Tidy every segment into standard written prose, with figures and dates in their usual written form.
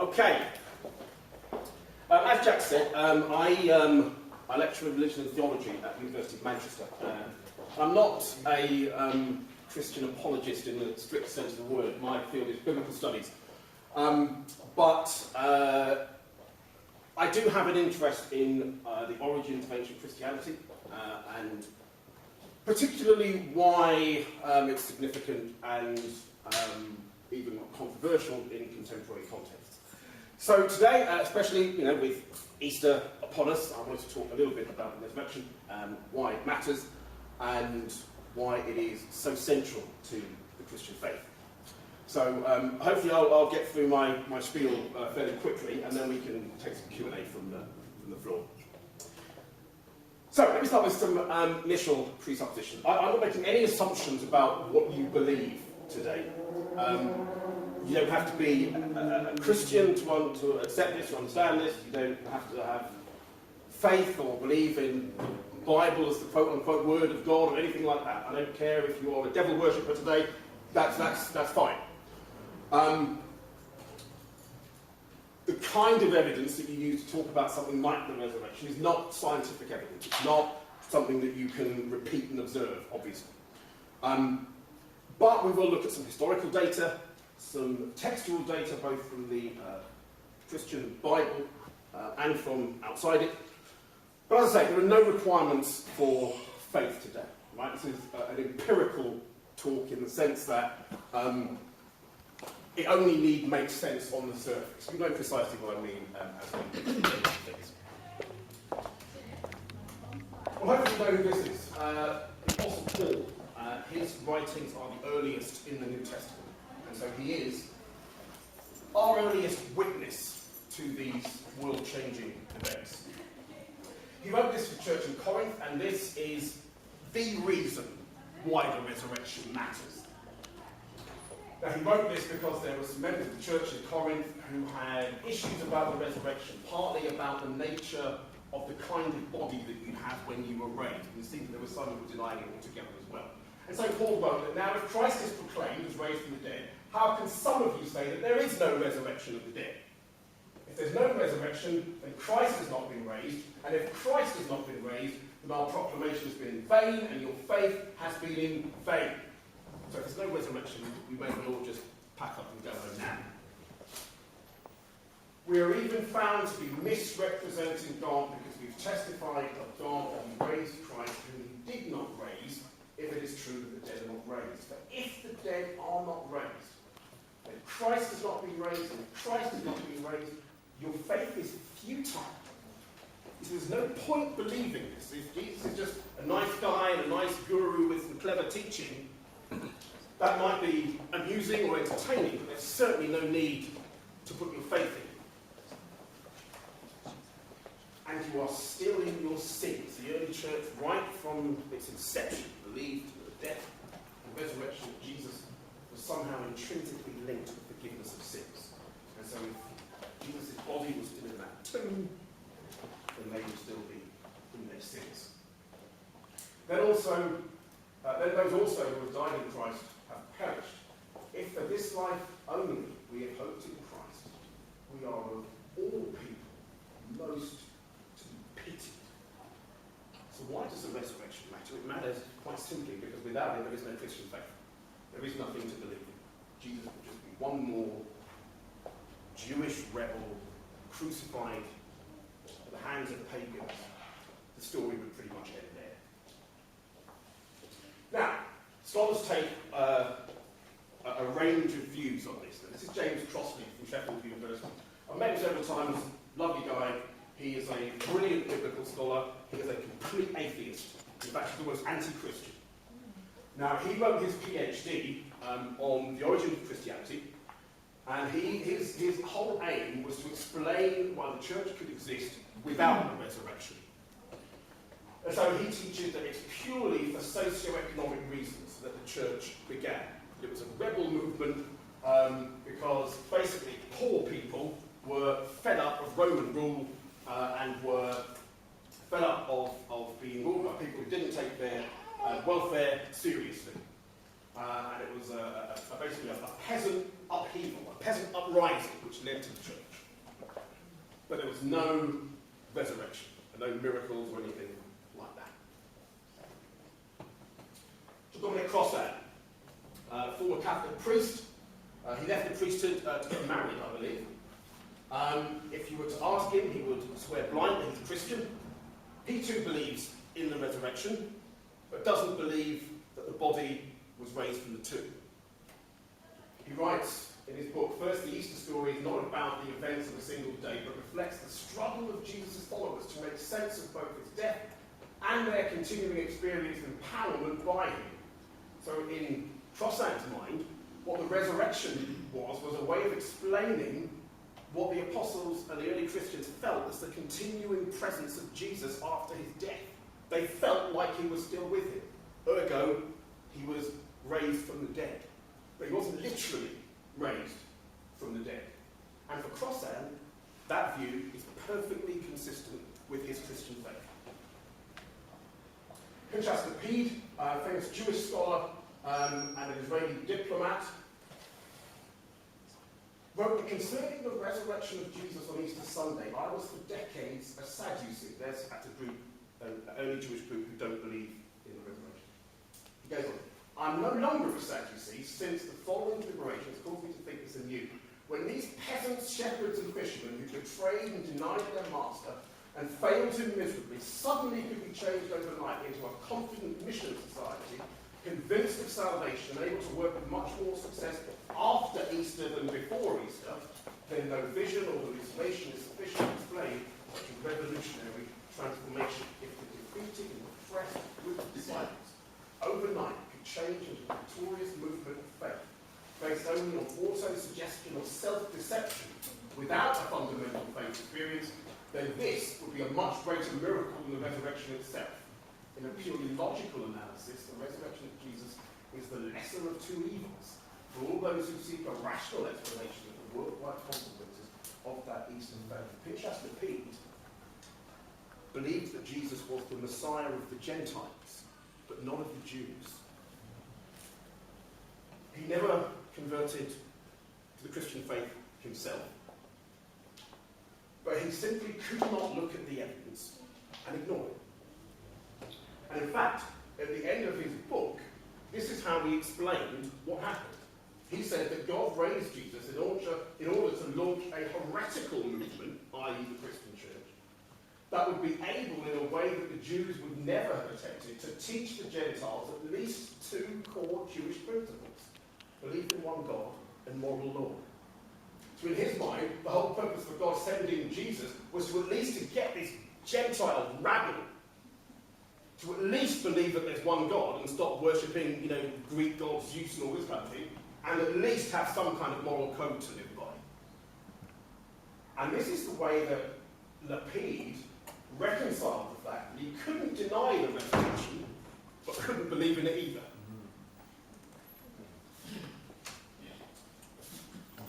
Okay. As Jack said, I lecture in religion and theology at the University of Manchester. I'm not a Christian apologist in the strict sense of the word. My field is biblical studies. But I do have an interest in the origins of ancient Christianity and particularly why it's significant and even controversial in contemporary contexts. So today, especially with Easter upon us, I want to talk a little bit about the resurrection, why it matters, and why it is so central to the Christian faith. So hopefully I'll get through my spiel fairly quickly, and then we can take some Q&A from the floor. So let me start with some initial presuppositions. I'm not making any assumptions about what you believe today. You don't have to be a Christian to want to accept this or understand this. You don't have to have faith or believe in the Bible as the quote-unquote word of God or anything like that. I don't care if you are a devil worshipper today. That's fine. The kind of evidence that you use to talk about something like the resurrection is not scientific evidence. It's not something that you can repeat and observe, obviously. But we will look at some historical data, some textual data, both from the Christian Bible and from outside it. But as I say, there are no requirements for faith today. Right? This is an empirical talk in the sense that it only makes sense on the surface. You know precisely what I mean as we do things. Well, hopefully you know who this is. The Apostle Paul. His writings are the earliest in the New Testament. And so he is our earliest witness to these world-changing events. He wrote this to the church in Corinth, and this is the reason why the resurrection matters. Now, he wrote this because there were some members of the church in Corinth who had issues about the resurrection, partly about the nature of the kind of body that you have when you were raised. And it seems that there were some who were denying it altogether as well. And so Paul wrote that now if Christ is proclaimed as raised from the dead, how can some of you say that there is no resurrection of the dead? If there's no resurrection, then Christ has not been raised, and if Christ has not been raised, then our proclamation has been in vain, and your faith has been in vain. So if there's no resurrection, we may well all just pack up and go home now. We are even found to be misrepresenting God because we've testified of God that he raised Christ, whom he did not raise, if it is true that the dead are not raised. For if the dead are not raised, then Christ has not been raised, and if Christ has not been raised, your faith is futile. So there's no point believing this. If Jesus is just a nice guy and a nice guru with some clever teaching, that might be amusing or entertaining, but there's certainly no need to put your faith in. And you are still in your sins. The early church, right from its inception, believed that the death and resurrection of Jesus was somehow intrinsically linked to the forgiveness of sins. And so if Jesus' body was still in that tomb, then they would still be in their sins. Then those also who have died in Christ have perished. If for this life only we have hoped in Christ, we are of all people most to be pitied. So why does the resurrection matter? It matters quite simply because without it there is no Christian faith. There is nothing to believe in. Jesus would just be one more Jewish rebel crucified at the hands of pagans. The story would pretty much end there. Now, scholars take a range of views on this. Now, this is James Crossley from Sheffield University. I've met him several times, lovely guy. He is a brilliant biblical scholar. He is a complete atheist. In fact, he's almost anti-Christian. Now, he wrote his PhD on the origin of Christianity, and his whole aim was to explain why the church could exist without the resurrection. And so he teaches that it's purely for socio-economic reasons that the church began. It was a rebel movement because basically poor people were fed up of Roman rule and were fed up of being ruled by people who didn't take their welfare seriously. And it was basically a peasant upheaval, a peasant uprising which led to the church. but there was no resurrection, and no miracles or anything like that. Dominic Crossan, former Catholic priest, he left the priesthood to get married, I believe. If you were to ask him, he would swear blindly he's a Christian. He too believes in the resurrection, but doesn't believe that the body was raised from the tomb. He writes in his book, first, the Easter story is not about the events of a single day, but reflects the struggle of Jesus' followers to make sense of both his death and their continuing experience of empowerment by him. So in Crossan's mind, what the resurrection was a way of explaining what the apostles and the early Christians felt as the continuing presence of Jesus after his death. They felt like he was still with him. Ergo, he was raised from the dead. But he wasn't literally raised from the dead. And for Crossan, that view is perfectly consistent with his Christian faith. Pinchas Lapid, a famous Jewish scholar and an Israeli diplomat, wrote that concerning the resurrection of Jesus on Easter Sunday, I was for decades a Sadducee. That's a group, an early Jewish group who don't believe in the resurrection. He goes on, I'm no longer a Sadducee, since the following liberations caused me to think this anew. When these peasants, shepherds and fishermen who betrayed and denied their master and failed him miserably suddenly could be changed overnight into a confident mission society, convinced of salvation and able to work with much more success after Easter than before Easter, then no vision or hallucination is sufficient to explain such a revolutionary transformation. If the defeated and oppressed group of disciples overnight could change into a victorious movement of faith, based only on auto-suggestion or self-deception, without a fundamental faith experience, then this would be a much greater miracle than the resurrection itself. In a purely logical analysis, the resurrection of Jesus is the lesser of two evils for all those who seek a rational explanation of the worldwide consequences of that Eastern faith. Pinchas Lapid believed that Jesus was the Messiah of the Gentiles, but not of the Jews. He never converted to the Christian faith himself, but he simply could not look at the evidence and ignore it. And in fact, at the end of his book, this is how he explained what happened. He said that God raised Jesus in order to launch a heretical movement, i.e. the Christian church, that would be able in a way that the Jews would never have attempted to teach the Gentiles at least two core Jewish principles: belief in one God and moral law. So in his mind, the whole purpose for God sending Jesus was to at least to get this Gentile rabble to at least believe that there's one God and stop worshipping, Greek gods, Zeus and all this kind of thing, and at least have some kind of moral code to live by. And this is the way that Lapid reconciled the fact that he couldn't deny the resurrection, but couldn't believe in it either.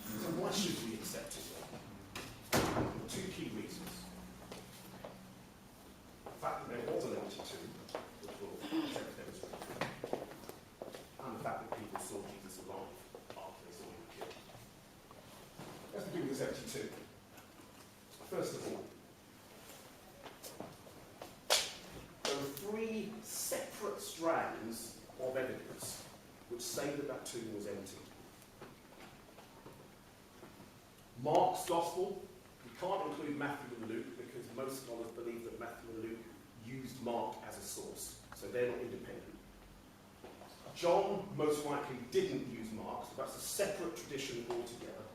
So why should we accept it? Two key reasons. The fact that there was an empty tomb, which will demonstrate, and the fact that people saw Jesus alive after they saw him killed. Let's begin with this empty tomb. First of all, there are three separate strands of evidence which say that that tomb was empty. Mark's Gospel, we can't include Matthew and Luke because most scholars believe that Matthew and Luke used Mark as a source, so they're not independent. John most likely didn't use Mark, so that's a separate tradition altogether.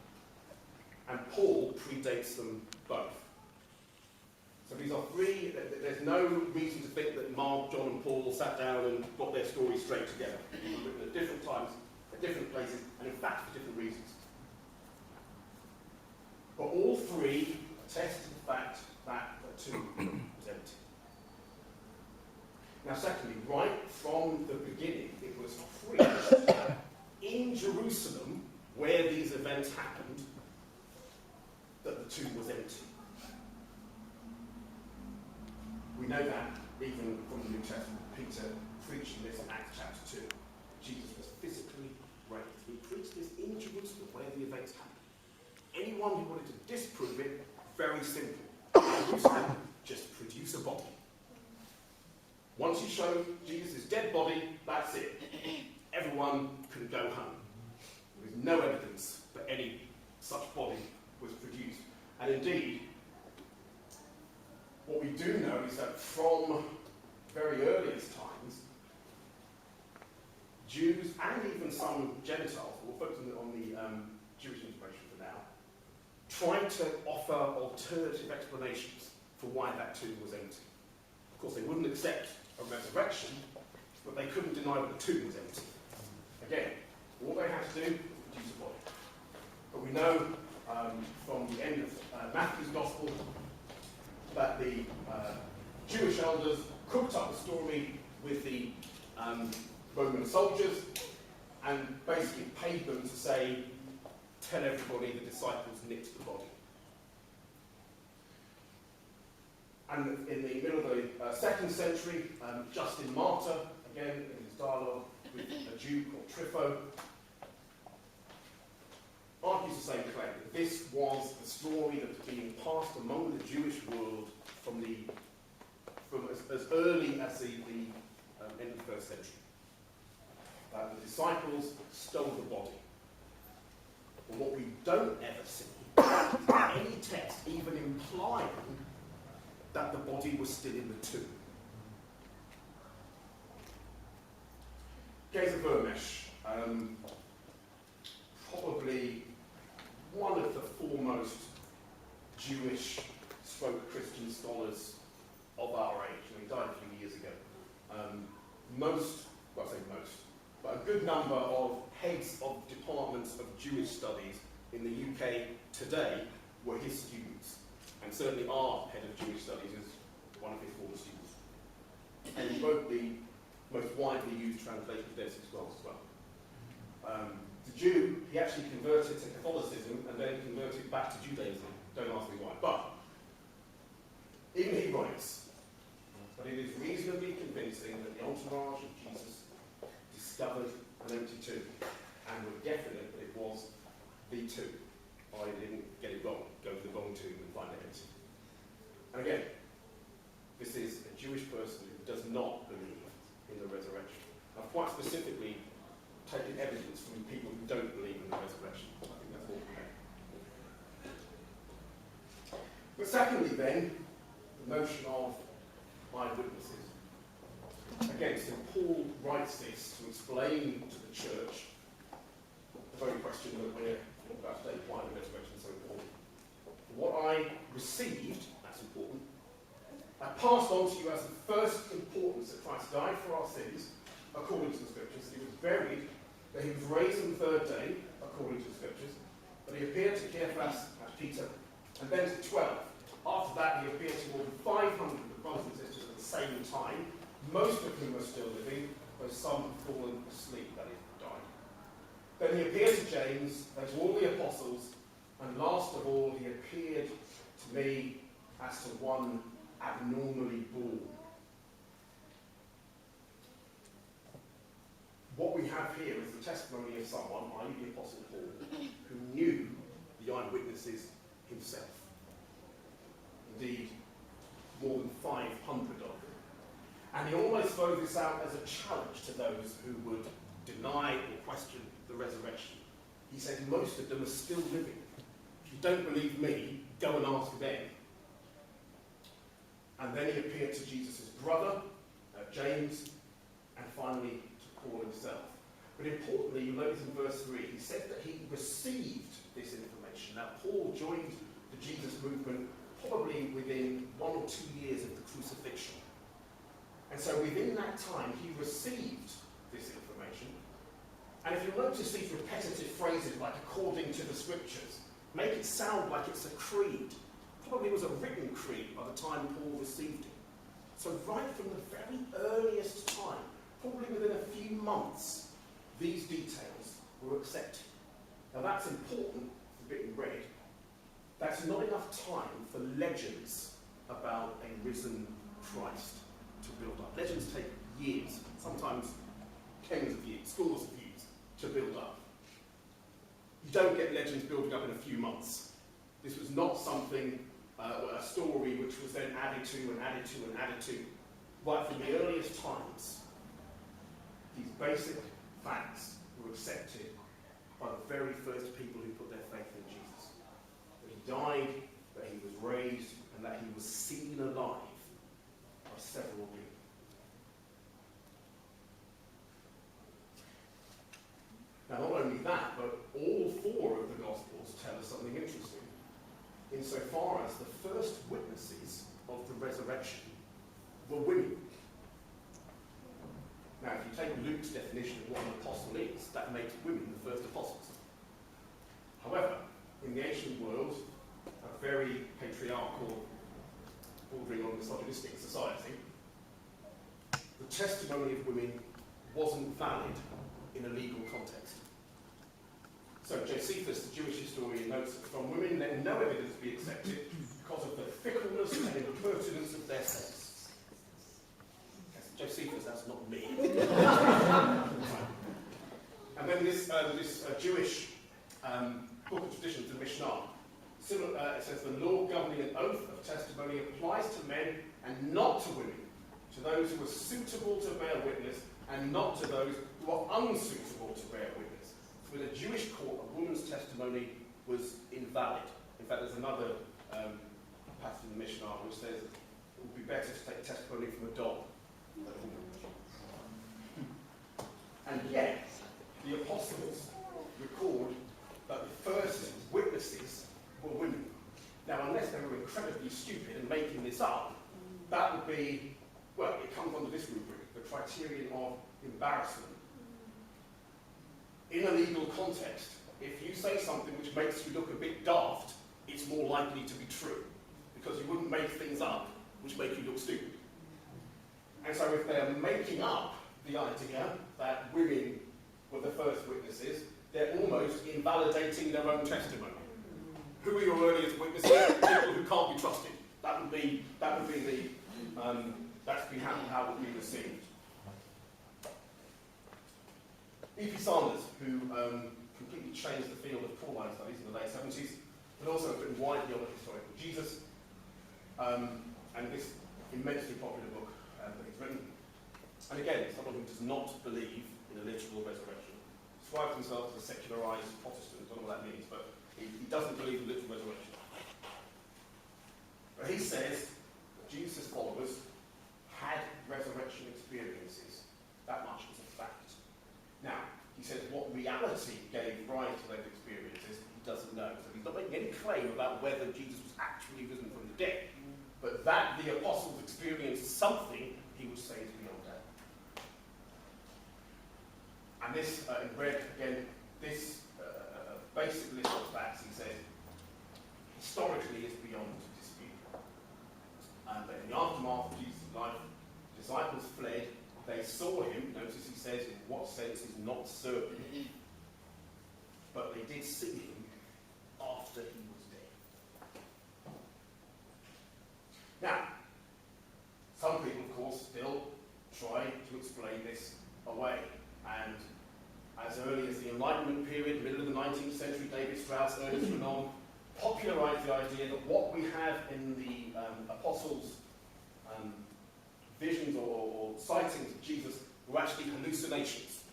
And Paul predates them both. So these are three, there's no reason to think that Mark, John and Paul sat down and got their stories straight together. Written at different times, at different places, and in fact for different reasons. But all three attest to the fact that the tomb was empty. Now secondly, right from the beginning, it was preached in Jerusalem, where these events happened, that the tomb was empty. We know that even from the New Testament. Peter preaching this in Acts chapter 2. Jesus was physically raised. He preached this in Jerusalem, where the events happened. Anyone who wanted to disprove it very simple. Jerusalem, just produce a body. Once you show Jesus' dead body, that's it. Everyone can go home. There is no evidence that any such body was produced. And indeed, what we do know is that from very earliest times, Jews and even some Gentiles, we'll focus on the Jewish information for now, tried to offer alternative explanations for why that tomb was empty. Of course, they wouldn't accept a resurrection, but they couldn't deny that the tomb was empty. Again, all they had to do was produce a body. But we know from the end of Matthew's Gospel that the Jewish elders cooked up the story with the Roman soldiers and basically paid them to say, tell everybody the disciples nicked the body. And in the middle of the 2nd century, Justin Martyr, again in his dialogue with a Jew called Trypho, argues the same claim, that this was the story that was being passed among the Jewish world from as early as the end of the 1st century. The disciples stole the body. But what we don't ever see is any text even implying that the body was still in the tomb. Geza Vermesh, probably one of the foremost Jewish / Christian scholars of our age. He died a few years ago. But a good number of heads of departments of Jewish studies in the UK today were his students. And certainly our head of Jewish studies is one of his former students. And he wrote the most widely used translation of Dead Sea Scrolls as well. The Jew, he actually converted to Catholicism and then converted back to Judaism. Don't ask me why. But even he writes, but it is reasonably convincing that the entourage of Jesus discovered an empty tomb and were definite that it was the tomb. I didn't get it wrong, go to the wrong tomb and find it empty. And again, this is a Jewish person who does not believe in the resurrection. I've quite specifically taken evidence from people who don't believe in the resurrection. I think that's all okay. But secondly then, the notion of eyewitnesses. Again, St. Paul writes this to explain to the church the very question that we're talking about today, why the resurrection is so important. What I received, that's important, I passed on to you as the first importance that Christ died for our sins, according to the Scriptures, that he was buried, that he was raised on the 3rd day, according to the Scriptures, that he appeared to Cephas, that's Peter, and then to 12. After that, he appeared to more than 500 of the brothers and sisters at the same time, most of whom are still living, though some have fallen asleep, that is, died. Then he appeared to James, then to all the apostles, and last of all, he appeared to me as to one abnormally born. What we have here is the testimony of someone, i.e. the Apostle Paul, who knew the eyewitnesses himself. Indeed, more than 500 of them. And he almost throws this out as a challenge to those who would deny or question the resurrection. He says most of them are still living. If you don't believe me, go and ask them. And then he appeared to Jesus' brother, James, and finally to Paul himself. But importantly, you notice in verse 3, he said that he received this information. Now, Paul joined the Jesus movement probably within 1 or 2 years of the crucifixion. And so within that time, he received this information. And if you notice these repetitive phrases like according to the Scriptures, make it sound like it's a creed. Probably was a written creed by the time Paul received it. So right from the very earliest time, probably within a few months, these details were accepted. Now that's important for being read. That's not enough time for legends about a risen Christ to build up. Legends take years, sometimes tens of years, scores of years to build up. You don't get legends building up in a few months. This was not something a story which was then added to and added to and added to. Right from the earliest times, these basic facts were accepted by the very first people who put their faith in Jesus. That he died, that he was raised, and that he was seen alive by several people. Now, not only that, but all four of the Gospels tell us something interesting, insofar as the first witnesses of the resurrection were women. Now, if you take Luke's definition of what an apostle is, that makes women the first apostles. However, in the ancient world, a very patriarchal, bordering on misogynistic society, the testimony of women wasn't valid in a legal context. So Josephus, the Jewish historian, notes that from women let no evidence be accepted because of the fickleness and impertinence of their sex. Josephus, that's not me. And then this Jewish book of traditions, the Mishnah, it says the law governing an oath of testimony applies to men and not to women, to those who are suitable to bear witness and not to those who are unsuitable to bear witness. So in a Jewish court, a woman's testimony was invalid. In fact, there's another passage in the Mishnah which says it would be better to take testimony from a dog than a woman. And yet, the apostles record that the first witnesses were women. Now, unless they were incredibly stupid and making this up, that would be, well, it comes under this rubric, the criterion of embarrassment. In a legal context, if you say something which makes you look a bit daft, it's more likely to be true, because you wouldn't make things up which make you look stupid. And so if they're making up the idea that women were the first witnesses, they're almost invalidating their own testimony. Who are your earliest witnesses? People who can't be trusted. That would be the that's been how it would be received. E.P. Sanders, who completely changed the field of Pauline studies in the late 70s, but also written widely on the historical Jesus, and this immensely popular book that he's written. And again, someone who does not believe in a literal resurrection, describes himself as a secularized Protestant. I don't know what that means, but he doesn't believe in literal resurrection. But he says that Jesus' followers had resurrection experiences. That much is a fact. Now, he says what reality gave rise to those experiences, he doesn't know. So he's not making any claim about whether Jesus was actually risen from the dead. But that the apostles experienced something, he would say is beyond doubt. And this, in red, again, this basic list of facts, he says, historically is beyond dispute. But in the aftermath of Jesus' life, disciples fled, they saw him, notice he says, in what sense is not certain, but they did see him after he was dead. Now, some people, of course, still try to explain this away. And as early as the Enlightenment period, middle of the 19th century, David Strauss, Ernest Renan, popularized the idea that what we have in the apostles' visions or sightings of Jesus were actually hallucinations.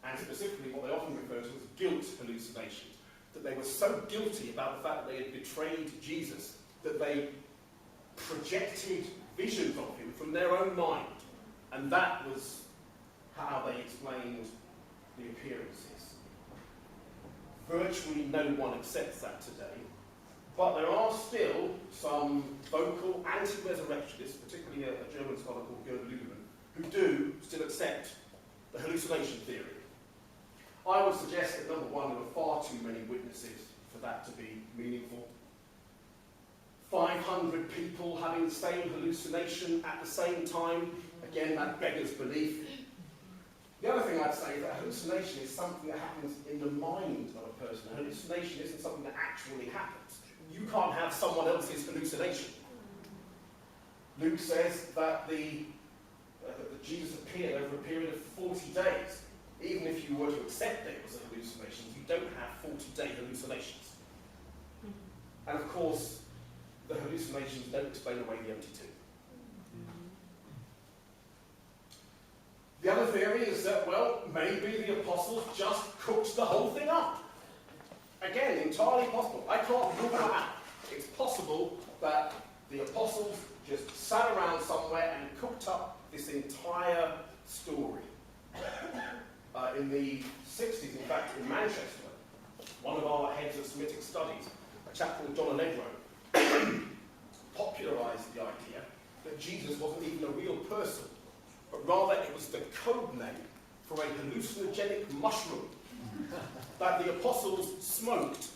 And specifically, what they often refer to as guilt hallucinations. That they were so guilty about the fact that they had betrayed Jesus that they projected visions of him from their own mind. And that was how they explained the appearances. Virtually no one accepts that today, but there are still some vocal anti-resurrectionists, particularly a German scholar called Gerd Ludemann, who do still accept the hallucination theory. I would suggest that, number one, there are far too many witnesses for that to be meaningful. 500 people having the same hallucination at the same time, again, that beggars belief. The other thing I'd say is that hallucination is something that happens in the mind of a person. A hallucination isn't something that actually happens. You can't have someone else's hallucination. Luke says that that Jesus appeared over a period of 40 days. Even if you were to accept that it was a hallucination, you don't have 40-day hallucinations. And of course, the hallucinations don't explain away the empty tomb. The other theory is that, well, maybe the apostles just cooked the whole thing up. Again, entirely possible. I can't rule that out. It's possible that the apostles just sat around somewhere and cooked up this entire story. In the 60s, in fact, in Manchester, one of our heads of Semitic studies, a chap called John Allegro, popularised the idea that Jesus wasn't even a real person, but rather it was the code name for a hallucinogenic mushroom that the apostles smoked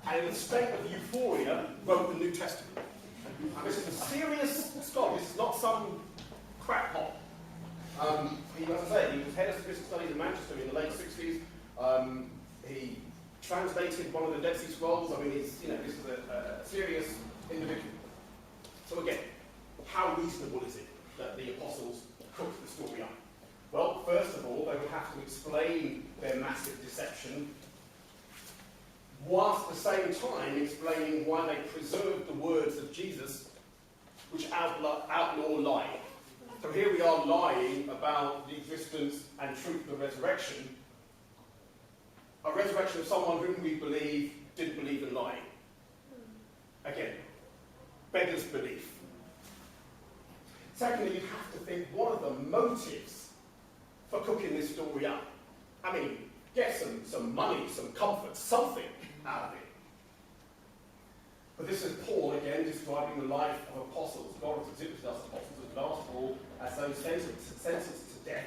and in a state of euphoria wrote the New Testament. And this is a serious scholar, this is not some crackpot. He, as I say, he was head of Semitic studies in Manchester in the late 60s. He translated one of the Dead Sea Scrolls. I mean, this is a serious individual. So again, how reasonable is it that the apostles cooked the story up? Well, first of all, they would have to explain their massive deception, whilst at the same time explaining why they preserved the words of Jesus, which outlaw lying. So here we are lying about the existence and truth of the resurrection, a resurrection of someone whom we believe didn't believe in lying. Again, beggars belief. Secondly, you have to think, what are the motives for cooking this story up? I mean, get some money, some comfort, something out of it. But this is Paul, again, describing the life of apostles. God has exhibited us apostles as last of all as those sentenced to death,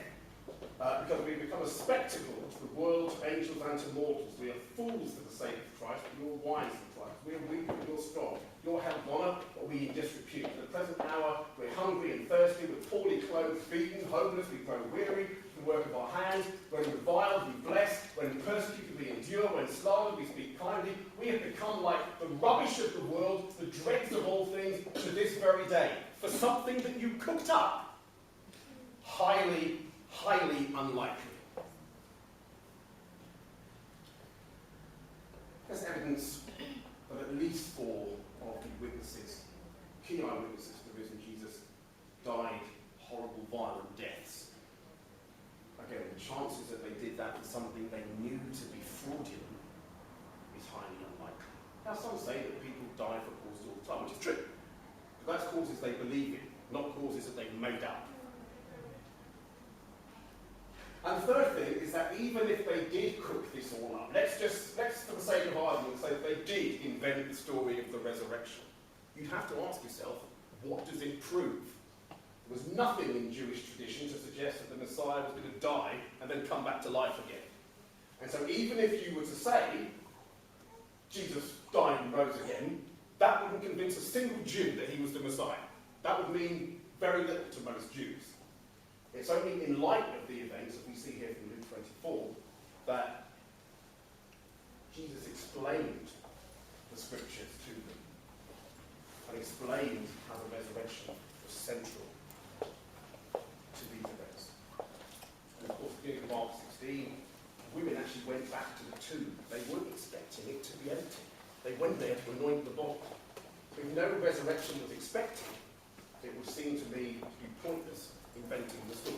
because we become a spectacle to the world, to angels and to mortals. We are fools for the sake of Christ, but you're wise for Christ. We are weak, but you're strong. You're held in honour, but we in disrepute. At the present hour, we're hungry and thirsty, we're poorly clothed, beaten, homeless, we grow weary, the work of our hands. When reviled, we bless. When persecuted, we endure. When slandered, we speak kindly. We have become like the rubbish of the world, the dregs of all things, to this very day. For something that you cooked up. Highly, highly unlikely. There's evidence that at least 4 of the witnesses, key eyewitnesses to the risen Jesus, died horrible, violent deaths. Again, the chances that they did that for something they knew to be fraudulent is highly unlikely. Now, some say that people die for causes all the time, which is true. But that's causes they believe in, not causes that they've made up. And the third thing is that even if they did cook this all up, let's for the sake of argument, say that they did invent the story of the resurrection. You'd have to ask yourself, what does it prove? There was nothing in Jewish tradition to suggest that the Messiah was going to die and then come back to life again. And so even if you were to say, Jesus died and rose again, that wouldn't convince a single Jew that he was the Messiah. That would mean very little to most Jews. It's only in light of the events that we see here from Luke 24 that Jesus explained the scriptures to them and explained how the resurrection was central to these events. And of course, beginning of Mark 16, women actually went back to the tomb. They weren't expecting it to be empty. They went there to anoint the body. If no resurrection was expected, it would seem to me to be pointless inventing the story.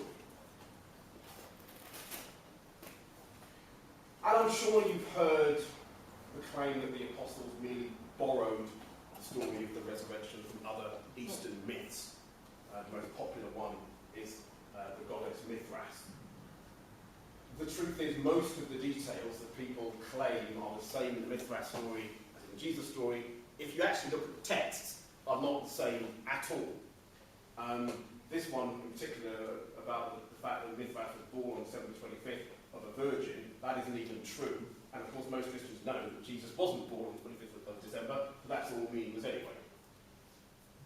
And I'm sure you've heard the claim that the apostles merely borrowed the story of the resurrection from other Eastern myths. The most popular one is the goddess Mithras. The truth is, most of the details that people claim are the same in the Mithras story as in the Jesus story, if you actually look at the texts, are not the same at all. This one in particular about the fact that Mithras was born on December 25th of a virgin, that isn't even true. And of course most Christians know that Jesus wasn't born on the 25th of December, so that's all meaningless anyway.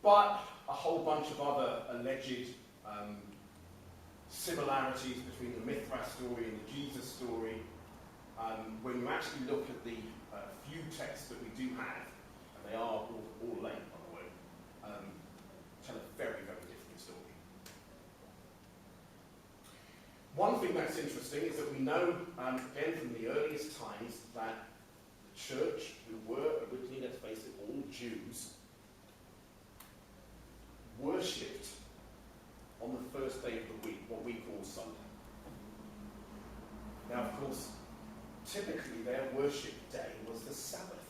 But a whole bunch of other alleged similarities between the Mithras story and the Jesus story, when you actually look at the few texts that we do have, and they are all late by the way, tell a very, very different story. One thing that's interesting is that we know, again from the earliest times, that the church, who were originally, let's face it, all Jews, worshipped on the first day of the week, what we call Sunday. Now, of course, typically their worship day was the Sabbath.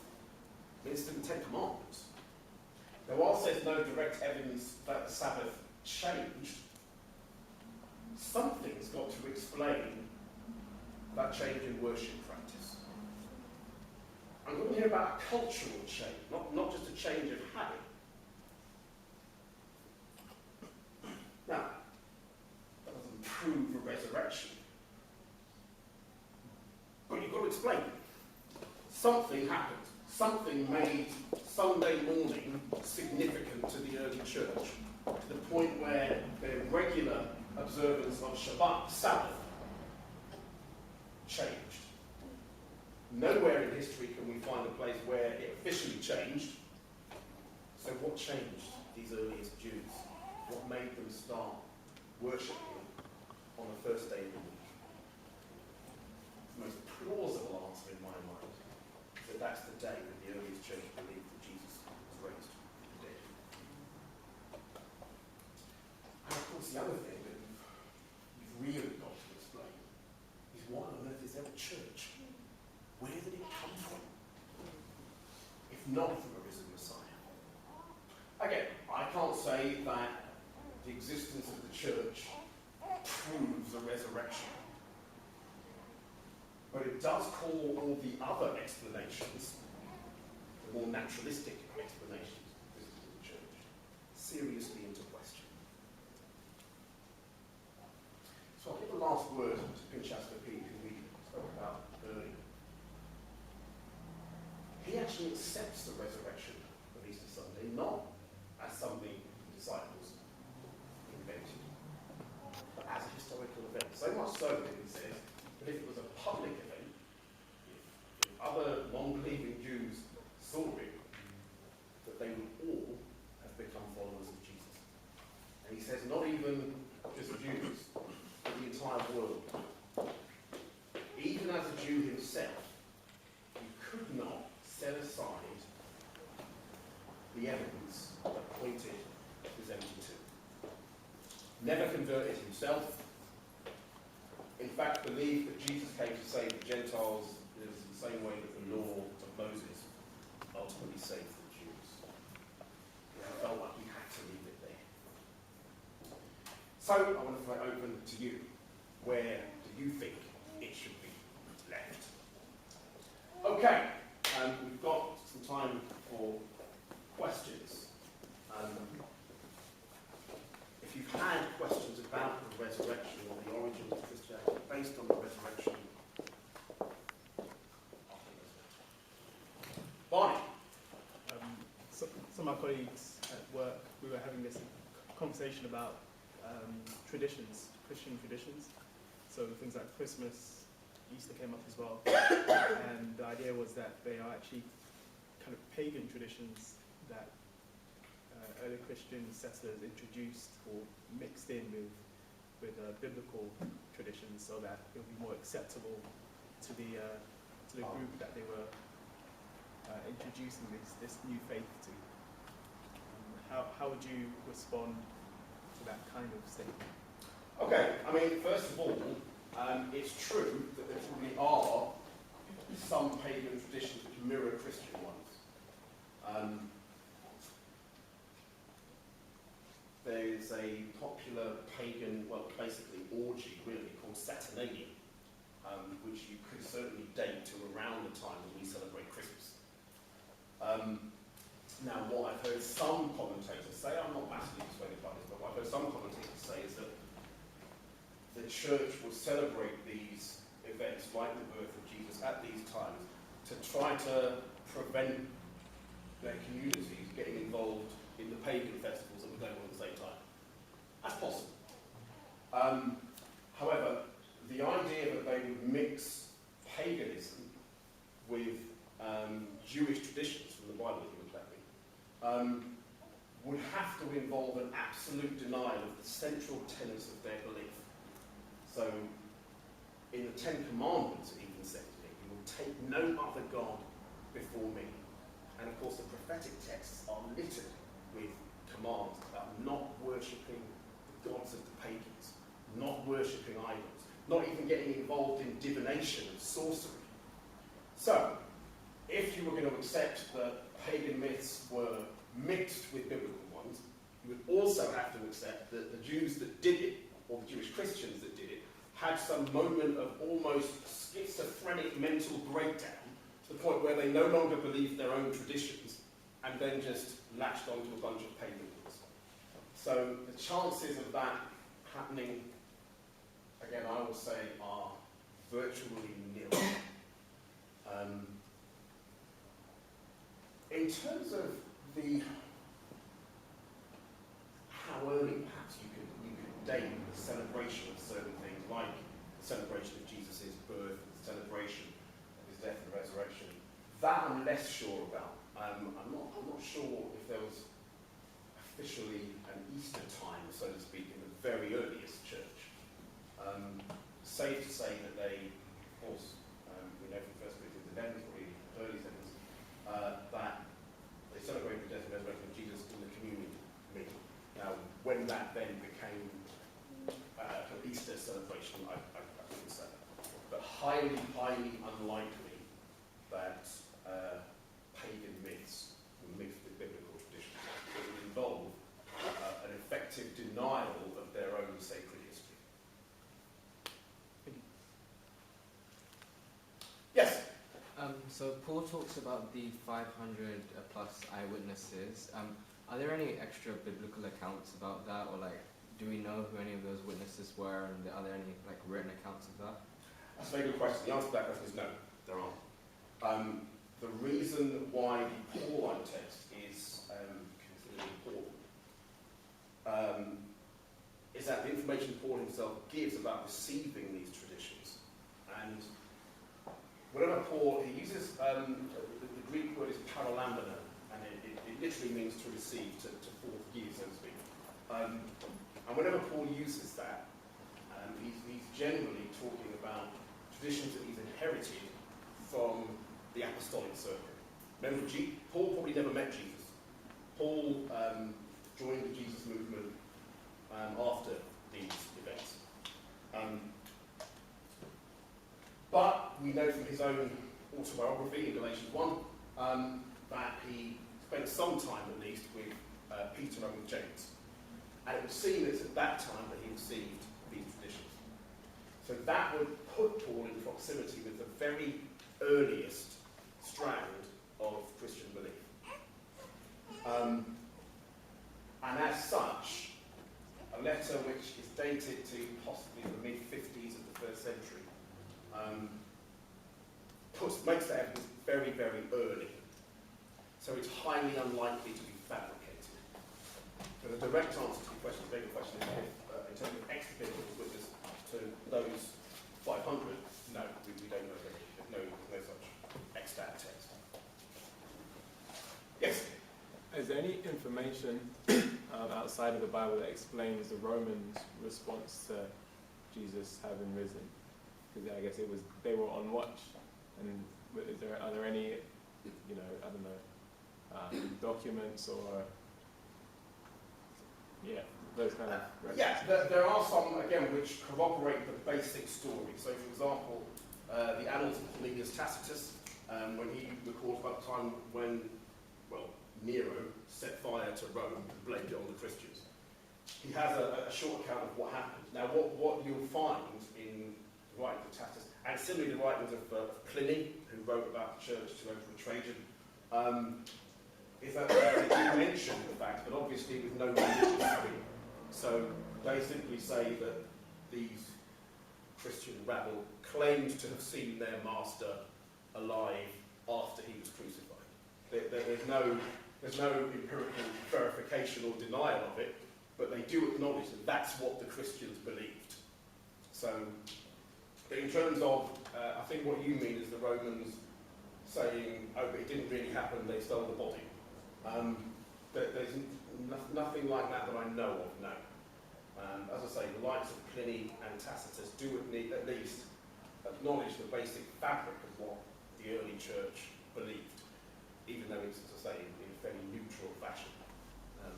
It's the Ten Commandments. Now, whilst there's no direct evidence that the Sabbath changed, something's got to explain that change in worship practice. I'm going to hear about a cultural change, not just a change of habit. Now, that doesn't prove a resurrection. But you've got to explain. Something happened. Something made Sunday morning significant to the early church, to the point where their regular observance of Shabbat, Sabbath, changed. Nowhere in history can we find a place where it officially changed. So what changed these earliest Jews? What made them start worshipping on the first day of the week? The most plausible answer in my mind is that that's the day when the earliest church believed that Jesus was raised from the dead. And of course, the other thing that you've really got to explain is why on earth is there a church? Where did it come from? If not from a risen Messiah. Again, I can't say that the existence of the church proves a resurrection. But it does call all the other explanations, the more naturalistic explanations of the existence of the church, seriously into question. So I'll give the last word to Pinchas Pete, who we spoke about earlier. He actually accepts the resurrection of Easter Sunday, not as something the disciples invented, but as a historical event. So much so that he says that if it was a public event, if other non-believing Jews saw it, that they would all have become followers of Jesus. And he says not even just Jews, but the entire world. Even as a Jew himself, he could not set aside the evidence that pointed to his empty tomb. Never converted himself. In fact, believed that Jesus came to save the Gentiles in the same way that the law of Moses ultimately saved the Jews. He felt like he had to leave it there. So, I want to throw it open to you. Where do you think it should be left? Okay. We've got some time for questions. If you've had questions about the resurrection or the origins of Christianity based on the resurrection, Barney. Some of my colleagues at work, we were having this conversation about traditions, Christian traditions. So things like Christmas, Easter came up as well, and the idea was that they are actually kind of pagan traditions that early Christian settlers introduced or mixed in with biblical traditions, so that it would be more acceptable to the group that they were introducing this new faith to. How would you respond to that kind of statement? Okay, I mean, first of all, it's true that there probably are some pagan traditions which mirror Christian ones. There is a popular pagan, well, basically orgy, really, called Saturnalia, which you could certainly date to around the time when we celebrate Christmas. Now, what I've heard some commentators say, I'm not massively persuaded by this, but what I've heard some commentators say is that the church will celebrate these events, like the birth of Jesus, at these times, to try to prevent their communities getting involved in the pagan festivals that were going on at the same time. That's possible. However, the idea that they would mix paganism with Jewish traditions from the Bible, if you would let me, would have to involve an absolute denial of the central tenets of their belief. So, in the Ten Commandments, it even says, you will take no other God before me. And of course, the prophetic texts are littered with commands about not worshipping the gods of the pagans, not worshipping idols, not even getting involved in divination and sorcery. So, if you were going to accept that pagan myths were mixed with biblical ones, you would also have to accept that the Jews that did it, or the Jewish Christians that did it, had some moment of almost schizophrenic mental breakdown to the point where they no longer believed their own traditions and then just latched onto a bunch of pagan ones. So the chances of that happening, again, I will say, are virtually nil. In terms of how early perhaps you could date the celebration of certain things, like the celebration of Jesus' birth, the celebration of his death and resurrection, that I'm less sure about. I'm not sure if there was officially an Easter time, so to speak, in the very earliest church. Safe to say that they, of course, we know from 1 Corinthians 11, probably early 7s, that they celebrated the death and resurrection of Jesus in the communion meal. Now, when that then became an Easter celebration, I couldn't say. But highly, highly unlikely that pagan myths were mixed with biblical traditions. It would involve an effective denial of their own sacred history. Yes? So Paul talks about the 500 plus eyewitnesses. Are there any extra biblical accounts about that, or like, do we know who any of those witnesses were, and are there any like written accounts of that? That's a very good question. The answer to that question is no, there aren't. The reason why the Pauline text is considered important is that the information Paul himself gives about receiving these traditions. And whenever Paul, he uses the Greek word is paralambano, and it literally means to receive, to fourth gear, so to speak. And whenever Paul uses that, he's generally talking about traditions that he's inherited from the apostolic circle. Remember, Paul probably never met Jesus. Paul joined the Jesus movement after these events. But we know from his own autobiography in Galatians 1 that he spent some time at least with Peter and with James. And it would seem it's at that time that he received these traditions. So that would put Paul in proximity with the very earliest strand of Christian belief. And as such, a letter which is dated to possibly the mid-50s of the first century makes that evidence very, very early. So it's highly unlikely to be fabricated. But the direct answer to your question, the bigger question, is if, in terms of extra-biblical witness to those 500, no, we don't know any. There's no such extant text. Yes? Is there any information outside of the Bible that explains the Romans' response to Jesus having risen? Because I guess they were on watch, and are there any, documents or those kind of records? Yeah, there are some again which corroborate the basic story. So, for example, the Annals of Cornelius Tacitus, when he records about the time when, Nero set fire to Rome and blamed it on the Christians. He has a short account of what happened. Now, what you'll find in the writings of Tacitus, and similarly the writings of Pliny, who wrote about the church to Emperor Trajan, is that they do mention the fact, but obviously with no religious spin. So they simply say that these Christian rabble claimed to have seen their master alive after he was crucified. There's no empirical verification or denial of it, but they do acknowledge that that's what the Christians believed. So, in terms of, I think what you mean is the Romans saying, oh, but it didn't really happen, they stole the body. There's nothing like that I know of, no. As I say, the likes of Pliny and Tacitus do at least acknowledge the basic fabric of what the early church believed, even though it's, as I say, in a fairly neutral fashion.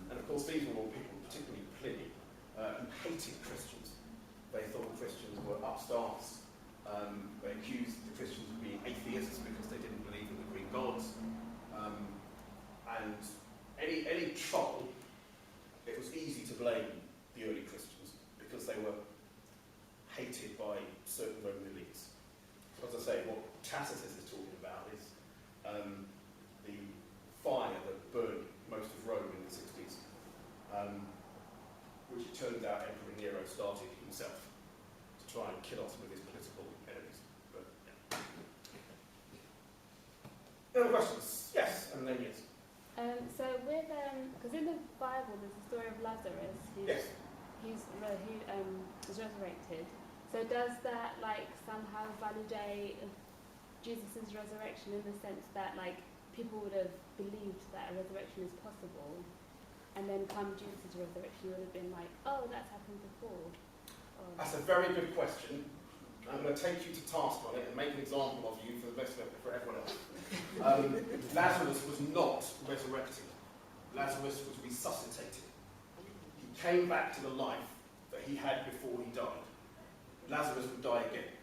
And of course, these were all people, particularly Pliny, who hated Christians. They thought Christians were upstarts. They accused the Christians of being atheists because they didn't believe in the Greek gods. And any trouble, it was easy to blame the early Christians because they were hated by certain Roman elites. So as I say, what Tacitus is talking about is the fire that burned most of Rome in the 60s, which it turns out Emperor Nero started himself to try and kill off some of his political enemies. But, yeah. Any other questions? Yes, and then yes. So with, because in the Bible there's the story of Lazarus, who Yes. was resurrected. So does that like somehow validate Jesus' resurrection in the sense that like people would have believed that a resurrection is possible, and then come Jesus' resurrection, you would have been like, oh, that's happened before? Or... That's a very good question. I'm going to take you to task on it and make an example of you for the best of it for everyone else. Lazarus was not resurrected. Lazarus was resuscitated. He came back to the life that he had before he died. Lazarus would die again.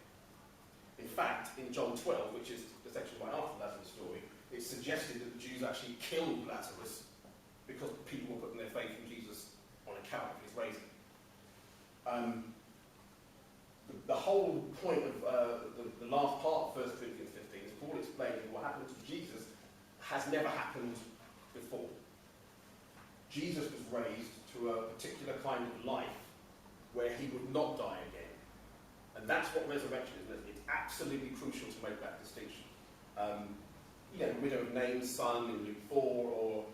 In fact, in John 12, which is the section right after Lazarus' story, it's suggested that the Jews actually killed Lazarus because people were putting their faith in Jesus on account of his raising. The whole point of the last part of 1 Corinthians 15 is Paul explaining what happened to Jesus has never happened before. Jesus was raised to a particular kind of life where he would not die again. And that's what resurrection is. It's absolutely crucial to make that distinction. The widow of Nain's son in Luke 4, or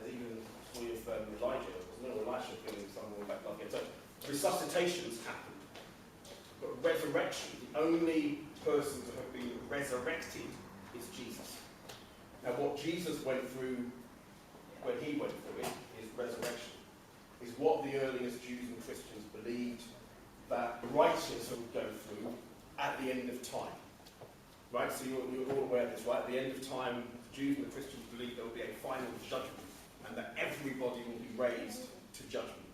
even the story of Elijah, wasn't it? Elisha killing someone back again. So resuscitations happen. But resurrection, the only person to have been resurrected is Jesus. Now what Jesus went through when he went through it, his resurrection, is what the earliest Jews and Christians believed that the righteous would go through at the end of time. Right, so you're all aware of this, right? At the end of time, Jews and the Christians believe there will be a final judgment and that everybody will be raised to judgment.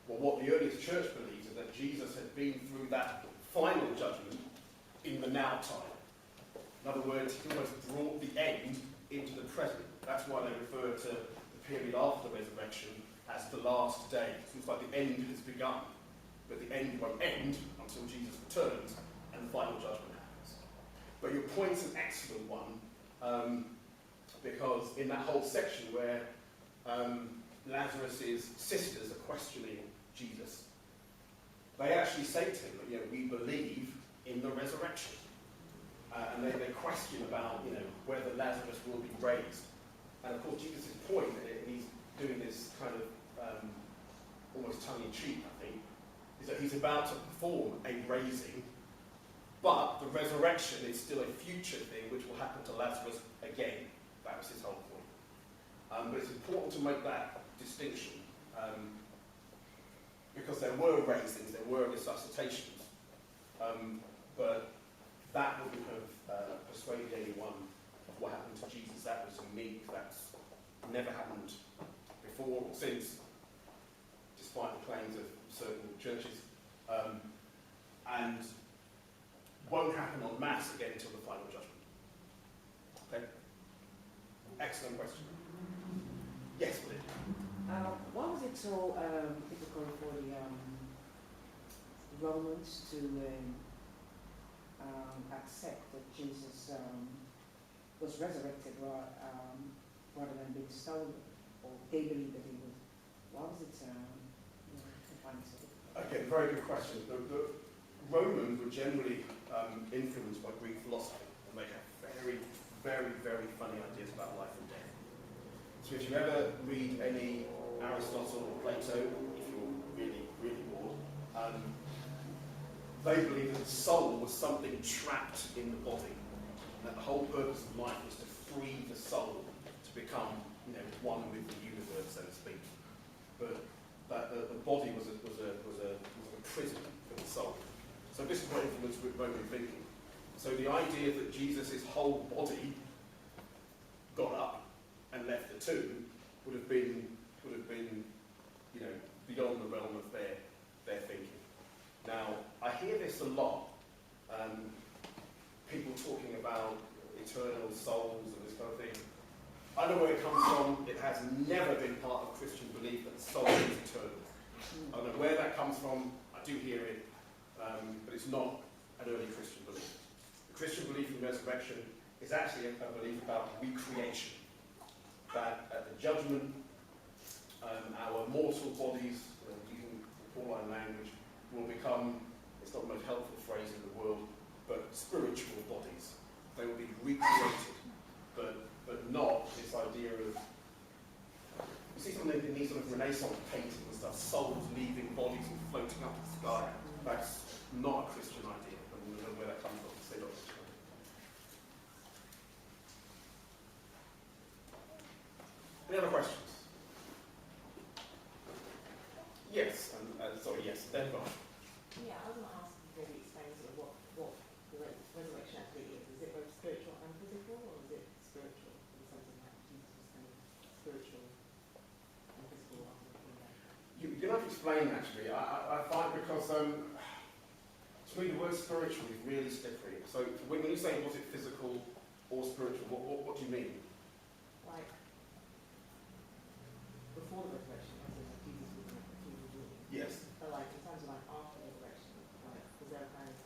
Well, what the earliest church believes is that Jesus had been through that final judgment in the now time. In other words, he almost brought the end into the present. That's why they refer to the period after the resurrection as the last day. It seems like the end has begun, but the end won't end until Jesus returns and the final judgment happens. But your point's an excellent one, because in that whole section where Lazarus' sisters are questioning Jesus, they actually say to him, we believe in the resurrection. And they question about, whether Lazarus will be raised. And of course, Jesus' point, and he's doing this kind of almost tongue-in-cheek, I think, is that he's about to perform a raising, but the resurrection is still a future thing which will happen to Lazarus again. That was his whole point. But it's important to make that distinction, because there were raisings, there were resuscitations, but that wouldn't have persuaded anyone of what happened to Jesus. That was unique. That's never happened before or since, despite the claims of certain churches, and won't happen en masse again until the final judgment. Okay? Excellent question. Yes, please. Why was it so difficult for the Romans to accept that Jesus was resurrected rather than being stolen, or they believed that he was? Why was it to find so difficult? Okay, very good question. The Romans were generally influenced by Greek philosophy, and they had very, very, very funny ideas about life and death. So if you ever read any Aristotle or Plato, if you're really, really bored, they believed that the soul was something trapped in the body, and that the whole purpose of life was to free the soul to become, one with the universe, so to speak. But that the body was a prison for the soul. So this is what influenced Roman thinking. So the idea that Jesus' whole body got up and left the tomb would have been would have been, beyond the realm of their thinking. Now, I hear this a lot. People talking about eternal souls and this kind of thing. I know where it comes from. It has never been part of Christian belief that the soul is eternal. I don't know where that comes from. I do hear it, but it's not an early Christian belief. The Christian belief in resurrection is actually a belief about recreation. That at the judgment, our mortal bodies, using the Pauline language, will become, it's not the most helpful phrase in the world, but spiritual bodies. They will be recreated, but not this idea of, you see something in these sort of Renaissance paintings and stuff, souls leaving bodies and floating up to the sky. That's not a Christian idea. I don't know where that comes from. It's not a Christian idea. Any other questions? Yes, yes, then go on. Yeah, I was going to ask you maybe explain sort of what the resurrection actually is. Is it both spiritual and physical, or is it spiritual in the sense of like Jesus was kind of spiritual and physical after the kingdom? You're going to have to explain actually. I find because to me the word spiritual is really slippery. So when you say was it physical or spiritual, what do you mean? Like before the resurrection, as in like Jesus was in a human being. Yes. But like in terms of like after the resurrection, like was there a kind of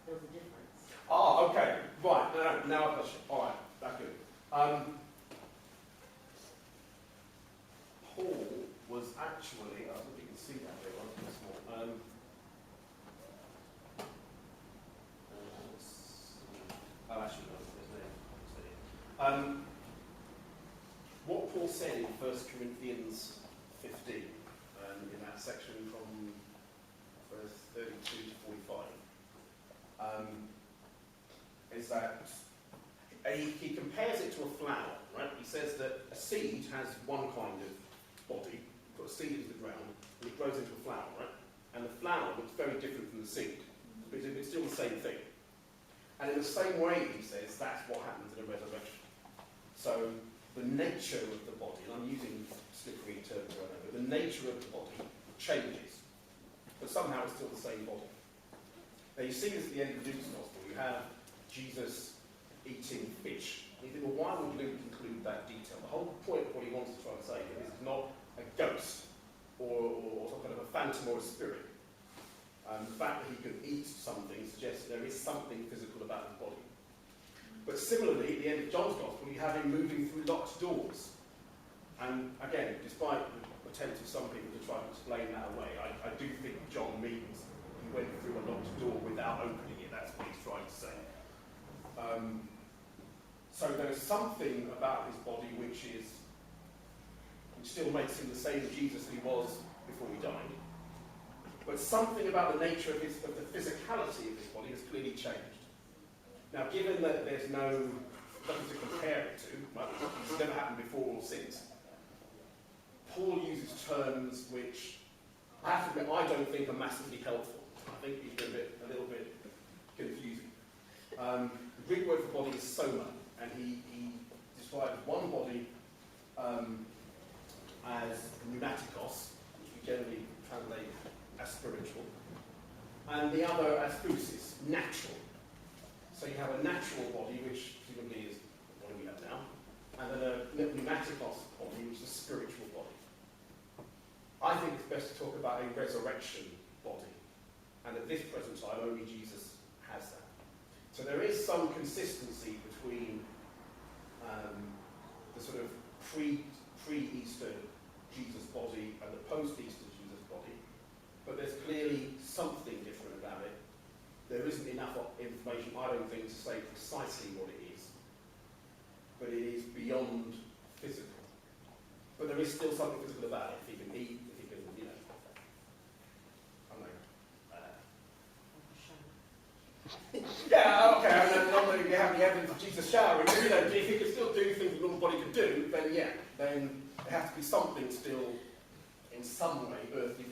there was a difference? Ah, okay. Right. Now I've got you. All right. That's good. Paul was actually, I don't know if you can see that there, it's too small. Actually, no, there's no. What Paul said in 1 Corinthians 15, in that section from verse 32 to 45, is that he compares it to a flower, right? He says that a seed has one kind of body, you put a seed into the ground, and it grows into a flower, right? And the flower looks very different from the seed, but it's still the same thing. And in the same way, he says, that's what happens in a resurrection. So the nature of the body, and I'm using slippery terms right now, but the nature of the body changes, but somehow it's still the same body. Now you see this at the end of Luke's Gospel. You have Jesus eating fish. And you think, well, why would Luke include that detail? The whole point of what he wants to try and say is this is not a ghost or some kind of a phantom or a spirit. The fact that he could eat something suggests that there is something physical about his body. But similarly, at the end of John's Gospel, you have him moving through locked doors. And again, despite the attempt of some people to try to explain that away, I do think John means he went through a locked door without opening it. That's what he's trying to say. So there's something about his body which still makes him the same Jesus he was before he died. But something about the nature of the physicality of his body has clearly changed. Now, given that there's nothing to compare it to, right, it's never happened before or since, Paul uses terms which, I have to admit, I don't think are massively helpful. I think he's a little bit confusing. The Greek word for body is soma, and he describes one body as pneumatikos, which we generally translate as spiritual, and the other as physis, natural. So you have a natural body, which presumably is the body we have now, and then a pneumatikos body, which is a spiritual body. I think it's best to talk about a resurrection body, and at this present time, only Jesus has that. So there is some consistency between the sort of pre-Easter Jesus body and the post-Easter Jesus body, but there's clearly something different about it. There isn't enough information, I don't think, to say precisely what it is, but it is beyond physical. But there is still something physical about it. If he can eat, if he can, I don't know. Yeah, okay, I don't know if you have the evidence of Jesus showering, but if he could still do things the normal body could do, then yeah, then there has to be something still, in some way, earthly